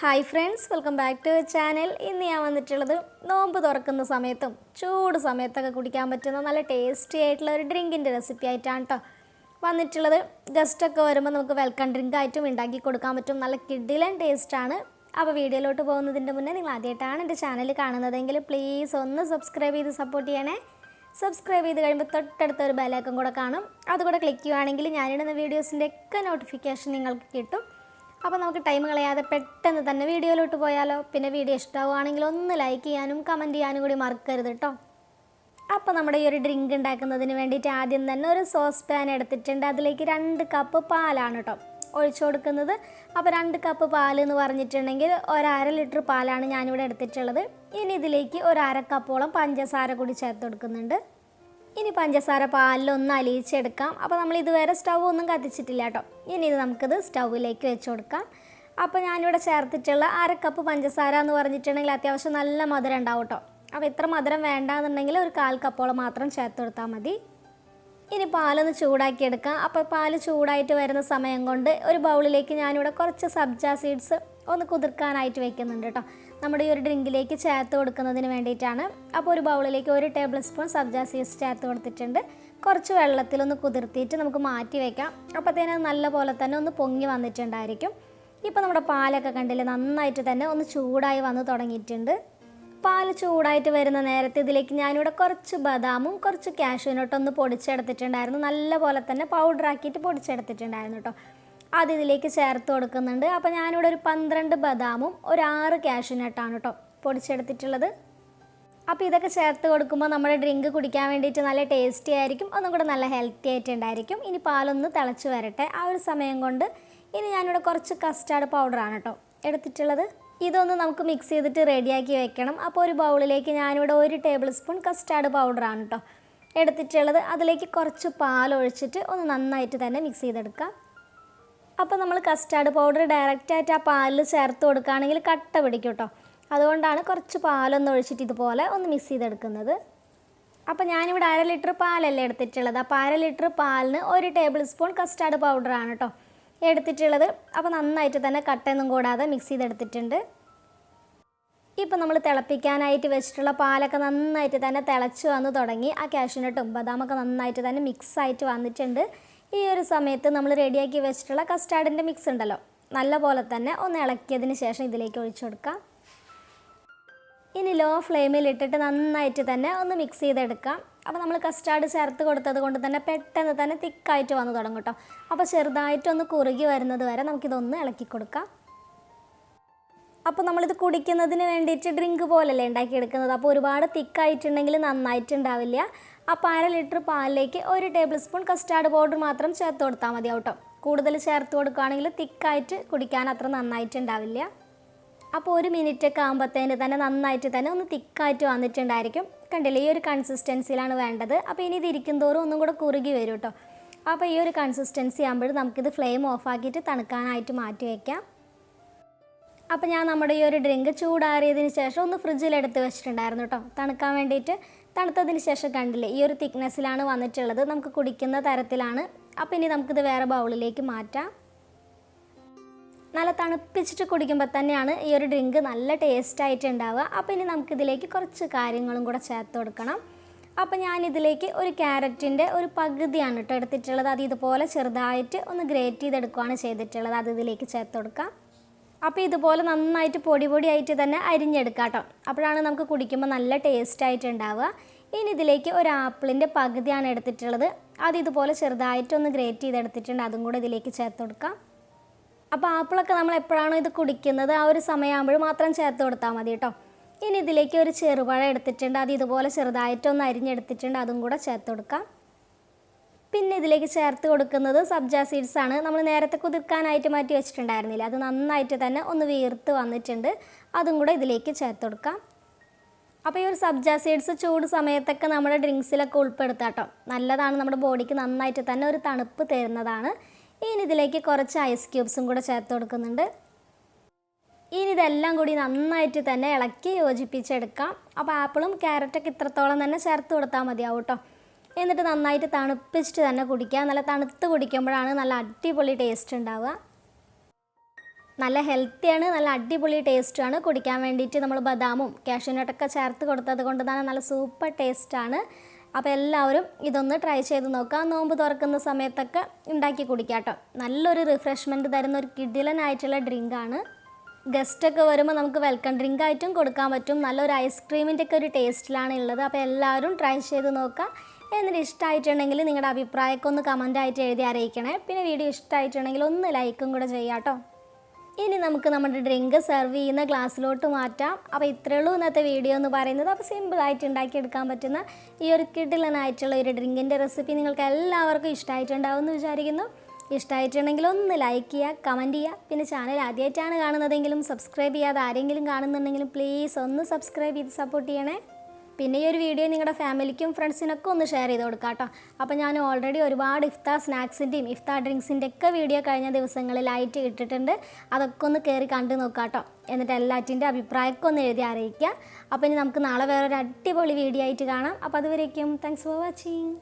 Hi friends, welcome back to our channel. ഇന്ന് ഞാൻ വന്നിട്ടുള്ളത് നോമ്പ് തുറക്കുന്ന സമയത്തും ചൂട് സമയത്തൊക്കെ കുടിക്കാൻ പറ്റുന്ന നല്ല ടേസ്റ്റി ആയിട്ടുള്ള ഒരു ഡ്രിങ്കിൻ്റെ റെസിപ്പി ആയിട്ടാണ് കേട്ടോ വന്നിട്ടുള്ളത്. ഗസ്റ്റൊക്കെ വരുമ്പോൾ നമുക്ക് വെൽക്കം ഡ്രിങ്ക് ആയിട്ടും ഉണ്ടാക്കി കൊടുക്കാൻ പറ്റും. നല്ല കിഡിലൻ ടേസ്റ്റാണ്. അപ്പോൾ വീഡിയോയിലോട്ട് പോകുന്നതിൻ്റെ മുന്നേ നിങ്ങൾ ആദ്യമായിട്ടാണ് എൻ്റെ ചാനൽ കാണുന്നതെങ്കിൽ പ്ലീസ് ഒന്ന് സബ്സ്ക്രൈബ് ചെയ്ത് സപ്പോർട്ട് ചെയ്യണേ. സബ്സ്ക്രൈബ് ചെയ്ത് കഴിയുമ്പോൾ തൊട്ടടുത്ത ഒരു ബെല്ലൈക്കൺ കൂടെ കാണും. അതുകൂടെ ക്ലിക്ക് ചെയ്യുകയാണെങ്കിൽ ഞാനിടുന്ന വീഡിയോസിൻ്റെ ഒക്കെ നോട്ടിഫിക്കേഷൻ നിങ്ങൾക്ക് കിട്ടും. അപ്പോൾ നമുക്ക് ടൈം കളയാതെ പെട്ടെന്ന് തന്നെ വീഡിയോയിലോട്ട് പോയാലോ. പിന്നെ വീഡിയോ ഇഷ്ടമാവുകയാണെങ്കിൽ ഒന്ന് ലൈക്ക് ചെയ്യാനും കമൻറ്റ് ചെയ്യാനും കൂടി മറക്കരുത് കേട്ടോ. അപ്പോൾ നമ്മുടെ ഈ ഒരു ഡ്രിങ്ക് ഉണ്ടാക്കുന്നതിന് വേണ്ടിയിട്ട് ആദ്യം തന്നെ ഒരു സോസ് പാൻ എടുത്തിട്ടുണ്ട്. അതിലേക്ക് 2 കപ്പ് പാലാണ് കേട്ടോ ഒഴിച്ചു കൊടുക്കുന്നത്. അപ്പോൾ 2 കപ്പ് പാൽ എന്ന് പറഞ്ഞിട്ടുണ്ടെങ്കിൽ 1/2 ലിറ്റർ പാലാണ് ഞാനിവിടെ എടുത്തിട്ടുള്ളത്. ഇനി ഇതിലേക്ക് 1/2 കപ്പോളം പഞ്ചസാര കൂടി ചേർത്ത് കൊടുക്കുന്നുണ്ട്. ഇനി പഞ്ചസാര പാലിലൊന്ന് അലിയിച്ചെടുക്കാം. അപ്പോൾ നമ്മൾ ഇതുവരെ സ്റ്റൗ ഒന്നും കത്തിച്ചിട്ടില്ല കേട്ടോ. ഇനി ഇത് നമുക്കിത് സ്റ്റൗവിലേക്ക് വെച്ച് കൊടുക്കാം. അപ്പോൾ ഞാനിവിടെ ചേർത്തിട്ടുള്ള 1/2 കപ്പ് പഞ്ചസാര എന്ന് പറഞ്ഞിട്ടുണ്ടെങ്കിൽ അത്യാവശ്യം നല്ല മധുരം ഉണ്ടാവും കേട്ടോ. അപ്പോൾ ഇത്ര മധുരം വേണ്ടാന്നുണ്ടെങ്കിൽ ഒരു 1/4 കപ്പോളം മാത്രം ചേർത്ത് കൊടുത്താൽ മതി. ഇനി പാലൊന്ന് ചൂടാക്കി എടുക്കാം. അപ്പോൾ പാൽ ചൂടായിട്ട് വരുന്ന സമയം കൊണ്ട് ഒരു ബൗളിലേക്ക് ഞാനിവിടെ കുറച്ച് സബ്ജ സീഡ്സ് ഒന്ന് കുതിർക്കാനായിട്ട് വെക്കുന്നുണ്ട് കേട്ടോ. നമ്മുടെ ഈ ഒരു ഡ്രിങ്കിലേക്ക് ചേർത്ത് കൊടുക്കുന്നതിന് വേണ്ടിയിട്ടാണ്. അപ്പോൾ ഒരു ബൗളിലേക്ക് 1 ടേബിൾ സ്പൂൺ സബ്ജ സീഡ്സ് ചേർത്ത് കൊടുത്തിട്ടുണ്ട്. കുറച്ച് വെള്ളത്തിലൊന്ന് കുതിർത്തിയിട്ട് നമുക്ക് മാറ്റി വയ്ക്കാം. അപ്പോഴത്തേനും നല്ല പോലെ തന്നെ ഒന്ന് പൊങ്ങി വന്നിട്ടുണ്ടായിരിക്കും. ഇപ്പോൾ നമ്മുടെ പാലൊക്കെ കണ്ടില്ലേ, നന്നായിട്ട് തന്നെ ഒന്ന് ചൂടായി വന്ന് തുടങ്ങിയിട്ടുണ്ട്. പാൽ ചൂടായിട്ട് വരുന്ന നേരത്തെ ഇതിലേക്ക് ഞാനിവിടെ കുറച്ച് ബദാമും കുറച്ച് കാഷ്യൂനട്ടൊന്ന് പൊടിച്ചെടുത്തിട്ടുണ്ടായിരുന്നു. നല്ല പോലെ തന്നെ പൗഡറാക്കിയിട്ട് പൊടിച്ചെടുത്തിട്ടുണ്ടായിരുന്നു കേട്ടോ. അത് ഇതിലേക്ക് ചേർത്ത് കൊടുക്കുന്നുണ്ട്. അപ്പോൾ ഞാനിവിടെ ഒരു 12 ബദാമും ഒരു 6 കാഷ്യൂനട്ടാണ് കേട്ടോ പൊടിച്ചെടുത്തിട്ടുള്ളത്. അപ്പോൾ ഇതൊക്കെ ചേർത്ത് കൊടുക്കുമ്പോൾ നമ്മുടെ ഡ്രിങ്ക് കുടിക്കാൻ വേണ്ടിയിട്ട് നല്ല ടേസ്റ്റി ആയിരിക്കും, ഒന്നും കൂടെ നല്ല ഹെൽത്തി ആയിട്ടുണ്ടായിരിക്കും. ഇനി പാലൊന്ന് തിളച്ച് വരട്ടെ. ആ ഒരു സമയം കൊണ്ട് ഇനി ഞാനിവിടെ കുറച്ച് കസ്റ്റാർഡ് പൗഡറാണ് കേട്ടോ എടുത്തിട്ടുള്ളത്. ഇതൊന്ന് നമുക്ക് മിക്സ് ചെയ്തിട്ട് റെഡിയാക്കി വെക്കണം. അപ്പോൾ ഒരു ബൗളിലേക്ക് ഞാനിവിടെ 1 ടേബിൾ സ്പൂൺ കസ്റ്റാർഡ് പൗഡറാണ് കേട്ടോ എടുത്തിട്ടുള്ളത്. അതിലേക്ക് കുറച്ച് പാലൊഴിച്ചിട്ട് ഒന്ന് നന്നായിട്ട് തന്നെ മിക്സ് ചെയ്തെടുക്കാം. അപ്പോൾ നമ്മൾ കസ്റ്റാർഡ് പൗഡർ ഡയറക്റ്റായിട്ട് ആ പാലിൽ ചേർത്ത് കൊടുക്കുകയാണെങ്കിൽ കട്ട പിടിക്കും കേട്ടോ. അതുകൊണ്ടാണ് കുറച്ച് പാലൊന്ന് ഒഴിച്ചിട്ട് ഇതുപോലെ ഒന്ന് മിക്സ് ചെയ്തെടുക്കുന്നത്. അപ്പോൾ ഞാനിവിടെ 1/2 ലിറ്റർ പാലല്ലേ എടുത്തിട്ടുള്ളത്. അപ്പോൾ 1/2 ലിറ്റർ പാലിന് 1 ടേബിൾ സ്പൂൺ കസ്റ്റാർഡ് പൗഡറാണ് കേട്ടോ എടുത്തിട്ടുള്ളത്. അപ്പോൾ നന്നായിട്ട് തന്നെ കട്ടയൊന്നും കൂടാതെ മിക്സ് ചെയ്തെടുത്തിട്ടുണ്ട്. ഇപ്പോൾ നമ്മൾ തിളപ്പിക്കാനായിട്ട് വെച്ചിട്ടുള്ള പാലൊക്കെ നന്നായിട്ട് തന്നെ തിളച്ച് വന്ന് തുടങ്ങി. ആ കാഷ്യൂനട്ടും ബദാമൊക്കെ നന്നായിട്ട് തന്നെ മിക്സായിട്ട് വന്നിട്ടുണ്ട്. ഈ ഒരു സമയത്ത് നമ്മൾ റെഡിയാക്കി വെച്ചിട്ടുള്ള കസ്റ്റാർഡിൻ്റെ മിക്സ് ഉണ്ടല്ലോ, നല്ല പോലെ തന്നെ ഒന്ന് ഇളക്കിയതിന് ശേഷം ഇതിലേക്ക് ഒഴിച്ചു കൊടുക്കാം. ഇനി ലോ ഫ്ലെയിമിൽ ഇട്ടിട്ട് നന്നായിട്ട് തന്നെ ഒന്ന് മിക്സ് ചെയ്തെടുക്കാം. അപ്പോൾ നമ്മൾ കസ്റ്റാർഡ് ചേർത്ത് കൊടുത്തത് കൊണ്ട് തന്നെ പെട്ടെന്ന് തന്നെ തിക്കായിട്ട് വന്ന് തുടങ്ങും കേട്ടോ. അപ്പോൾ ചെറുതായിട്ടൊന്ന് കുറുകി വരുന്നത് വരെ നമുക്കിതൊന്ന് ഇളക്കി കൊടുക്കാം. അപ്പോൾ നമ്മളിത് കുടിക്കുന്നതിന് വേണ്ടിയിട്ട് ഡ്രിങ്ക് പോലല്ലേ ഉണ്ടാക്കിയെടുക്കുന്നത്. അപ്പോൾ ഒരുപാട് തിക്കായിട്ടുണ്ടെങ്കിൽ നന്നായിട്ടുണ്ടാവില്ല. അപ്പോൾ 1/2 ലിറ്റർ പാലിലേക്ക് 1 ടേബിൾ സ്പൂൺ കസ്റ്റാർഡ് പൗഡർ മാത്രം ചേർത്ത് കൊടുത്താൽ മതി കേട്ടോ. കൂടുതൽ ചേർത്ത് കൊടുക്കുകയാണെങ്കിൽ തിക്കായിട്ട് കുടിക്കാൻ അത്ര നന്നായിട്ടുണ്ടാവില്ല. അപ്പോൾ 1 മിനിറ്റൊക്കെ ആകുമ്പോഴത്തേന് തന്നെ നന്നായിട്ട് തന്നെ ഒന്ന് തിക്കായിട്ട് വന്നിട്ടുണ്ടായിരിക്കും. കണ്ടില്ലേ, ഈ ഒരു കൺസിസ്റ്റൻസിയിലാണ് വേണ്ടത്. അപ്പോൾ ഇനി ഇത് ഇരിക്കും തോറും ഒന്നും കൂടെ കുറുകി വരും കേട്ടോ. അപ്പോൾ ഈ ഒരു കൺസിസ്റ്റൻസി ആകുമ്പോൾ നമുക്കിത് ഫ്ലെയിം ഓഫാക്കിയിട്ട് തണുക്കാനായിട്ട് മാറ്റി വയ്ക്കാം. അപ്പോൾ ഞാൻ നമ്മുടെ ഈ ഒരു ഡ്രിങ്ക് ചൂടാറിയതിന് ശേഷം ഒന്ന് ഫ്രിഡ്ജിലെടുത്ത് വെച്ചിട്ടുണ്ടായിരുന്നു കേട്ടോ തണുക്കാൻ വേണ്ടിയിട്ട്. തണുത്തതിന് ശേഷം കണ്ടില്ലേ, ഈ ഒരു തിക്നെസ്സിലാണ് വന്നിട്ടുള്ളത്, നമുക്ക് കുടിക്കുന്ന തരത്തിലാണ്. അപ്പോൾ ഇനി നമുക്കിത് വേറെ ബൗളിലേക്ക് മാറ്റാം. നല്ല തണുപ്പിച്ചിട്ട് കുടിക്കുമ്പോൾ തന്നെയാണ് ഈ ഒരു ഡ്രിങ്ക് നല്ല ടേസ്റ്റായിട്ട് ഉണ്ടാവുക. അപ്പോൾ ഇനി നമുക്കിതിലേക്ക് കുറച്ച് കാര്യങ്ങളും കൂടെ ചേർത്ത് കൊടുക്കണം. അപ്പോൾ ഞാനിതിലേക്ക് ഒരു ക്യാരറ്റിൻ്റെ ഒരു പകുതിയാണ് കേട്ടോ എടുത്തിട്ടുള്ളത്. അത് ഇതുപോലെ ചെറുതായിട്ട് ഒന്ന് ഗ്രേറ്റ് ചെയ്തെടുക്കുകയാണ് ചെയ്തിട്ടുള്ളത്. അത് ഇതിലേക്ക് ചേർത്ത് കൊടുക്കാം. അപ്പോൾ ഇതുപോലെ നന്നായിട്ട് പൊടിയായിട്ട് തന്നെ അരിഞ്ഞെടുക്കാം കേട്ടോ. അപ്പോഴാണ് നമുക്ക് കുടിക്കുമ്പോൾ നല്ല ടേസ്റ്റായിട്ട് ഉണ്ടാവുക. ഇനി ഇതിലേക്ക് ഒരു ആപ്പിളിൻ്റെ പകുതിയാണ് എടുത്തിട്ടുള്ളത്. അത് ഇതുപോലെ ചെറുതായിട്ടൊന്ന് ഗ്രേറ്റ് ചെയ്തെടുത്തിട്ടുണ്ട്. അതും കൂടെ ഇതിലേക്ക് ചേർത്ത് കൊടുക്കാം. അപ്പോൾ ആപ്പിളൊക്കെ നമ്മൾ എപ്പോഴാണോ ഇത് കുടിക്കുന്നത് ആ ഒരു സമയമാകുമ്പോൾ മാത്രം ചേർത്ത് കൊടുത്താൽ മതി കേട്ടോ. ഇനി ഇതിലേക്ക് ഒരു ചെറുപഴം എടുത്തിട്ടുണ്ട്. അത് ഇതുപോലെ ചെറുതായിട്ടൊന്ന് അരിഞ്ഞെടുത്തിട്ടുണ്ട്. അതും കൂടെ ചേർത്ത് കൊടുക്കാം. പിന്നെ ഇതിലേക്ക് ചേർത്ത് കൊടുക്കുന്നത് സബ്ജ സീഡ്സ് ആണ്. നമ്മൾ നേരത്തെ കുതിർക്കാനായിട്ട് മാറ്റി വെച്ചിട്ടുണ്ടായിരുന്നില്ല, അത് നന്നായിട്ട് തന്നെ ഒന്ന് വീർത്ത് വന്നിട്ടുണ്ട്. അതും കൂടെ ഇതിലേക്ക് ചേർത്ത് കൊടുക്കാം. അപ്പോൾ ഈ ഒരു സബ്ജ സീഡ്സ് ചൂട് സമയത്തൊക്കെ നമ്മുടെ ഡ്രിങ്ക്സിലൊക്കെ ഉൾപ്പെടുത്താം കേട്ടോ. നല്ലതാണ്, നമ്മുടെ ബോഡിക്ക് നന്നായിട്ട് തന്നെ ഒരു തണുപ്പ് തരുന്നതാണ്. ഇനി ഇതിലേക്ക് കുറച്ച് ഐസ് ക്യൂബ്സും കൂടെ ചേർത്ത് കൊടുക്കുന്നുണ്ട്. ഇനി ഇതെല്ലാം കൂടി നന്നായിട്ട് തന്നെ ഇളക്കി യോജിപ്പിച്ചെടുക്കാം. അപ്പോൾ ആപ്പിളും ക്യാരറ്റൊക്കെ ഇത്രത്തോളം തന്നെ ചേർത്ത് കൊടുത്താൽ മതിയാവും കേട്ടോ. എന്നിട്ട് നന്നായിട്ട് തണുപ്പിച്ചിട്ട് തന്നെ കുടിക്കുക. നല്ല തണുത്ത് കുടിക്കുമ്പോഴാണ് നല്ല അടിപൊളി ടേസ്റ്റ് ഉണ്ടാവുക. നല്ല ഹെൽത്തിയാണ്, നല്ല അടിപൊളി ടേസ്റ്റാണ്. കുടിക്കാൻ വേണ്ടിയിട്ട് നമ്മൾ ബദാമും കാഷ്യൂനട്ടൊക്കെ ചേർത്ത് കൊടുത്തത് കൊണ്ട് തന്നെ നല്ല സൂപ്പർ ടേസ്റ്റാണ്. അപ്പോൾ എല്ലാവരും ഇതൊന്ന് ട്രൈ ചെയ്ത് നോക്കാം. നോമ്പ് തുറക്കുന്ന സമയത്തൊക്കെ ഉണ്ടാക്കി കുടിക്കാം കേട്ടോ. നല്ലൊരു റിഫ്രഷ്മെൻറ്റ് തരുന്ന ഒരു കിടിലനായിട്ടുള്ള ഡ്രിങ്കാണ്. ഗസ്റ്റൊക്കെ വരുമ്പോൾ നമുക്ക് വെൽക്കം ഡ്രിങ്ക് ആയിട്ടും കൊടുക്കാൻ പറ്റും. നല്ലൊരു ഐസ്ക്രീമിൻ്റെ ഒക്കെ ഒരു ടേസ്റ്റിലാണ് ഉള്ളത്. അപ്പോൾ എല്ലാവരും ട്രൈ ചെയ്ത് നോക്കാം. എന്നിട്ട് ഇഷ്ടമായിട്ടുണ്ടെങ്കിൽ നിങ്ങളുടെ അഭിപ്രായമൊക്കെ ഒന്ന് കമൻറ്റായിട്ട് എഴുതി അറിയിക്കണേ. പിന്നെ വീഡിയോ ഇഷ്ടമായിട്ടുണ്ടെങ്കിൽ ഒന്ന് ലൈക്കും കൂടെ ചെയ്യാം കേട്ടോ. ഇനി നമുക്ക് നമ്മുടെ ഡ്രിങ്ക് സെർവ് ചെയ്യുന്ന ഗ്ലാസ്സിലോട്ട് മാറ്റാം. അപ്പോൾ ഇത്രയേ ഉള്ളൂ ഇന്നത്തെ വീഡിയോ എന്ന് പറയുന്നത്. അപ്പോൾ സിമ്പിളായിട്ട് ഉണ്ടാക്കിയെടുക്കാൻ പറ്റുന്ന ഈ ഒരു കിടിലനായിട്ടുള്ള ഒരു ഡ്രിങ്കിൻ്റെ റെസിപ്പി നിങ്ങൾക്ക് എല്ലാവർക്കും ഇഷ്ടമായിട്ടുണ്ടാവും എന്ന് വിചാരിക്കുന്നു. ഇഷ്ടമായിട്ടുണ്ടെങ്കിൽ ഒന്ന് ലൈക്ക് ചെയ്യുക, കമൻറ്റ് ചെയ്യുക. പിന്നെ ചാനൽ ആദ്യമായിട്ടാണ് കാണുന്നതെങ്കിലും സബ്സ്ക്രൈബ് ചെയ്യാതെ ആരെങ്കിലും കാണുന്നുണ്ടെങ്കിലും പ്ലീസ് ഒന്ന് സബ്സ്ക്രൈബ് ചെയ്ത് സപ്പോർട്ട് ചെയ്യണേ. പിന്നെ ഈ ഒരു വീഡിയോ നിങ്ങളുടെ ഫാമിലിക്കും ഫ്രണ്ട്സിനൊക്കെ ഒന്ന് ഷെയർ ചെയ്ത് കൊടുക്കാം കേട്ടോ. അപ്പോൾ ഞാൻ ഓൾറെഡി ഒരുപാട് ഇഫ്താർ സ്നാക്സിൻ്റെയും ഇഫ്താർ ഡ്രിങ്ക്സിൻ്റെ ഒക്കെ വീഡിയോ കഴിഞ്ഞ ദിവസങ്ങളിലായിട്ട് ഇട്ടിട്ടുണ്ട്. അതൊക്കെ ഒന്ന് കയറി കണ്ടു നോക്കാം കേട്ടോ. എന്നിട്ട് എല്ലാറ്റിൻ്റെ അഭിപ്രായമൊക്കെ ഒന്ന് എഴുതി അറിയിക്കുക. അപ്പോൾ ഇനി നമുക്ക് നാളെ വേറൊരു അടിപൊളി വീഡിയോ ആയിട്ട് കാണാം. അപ്പോൾ അതുവരേക്കും താങ്ക്സ് ഫോർ വാച്ചിങ്.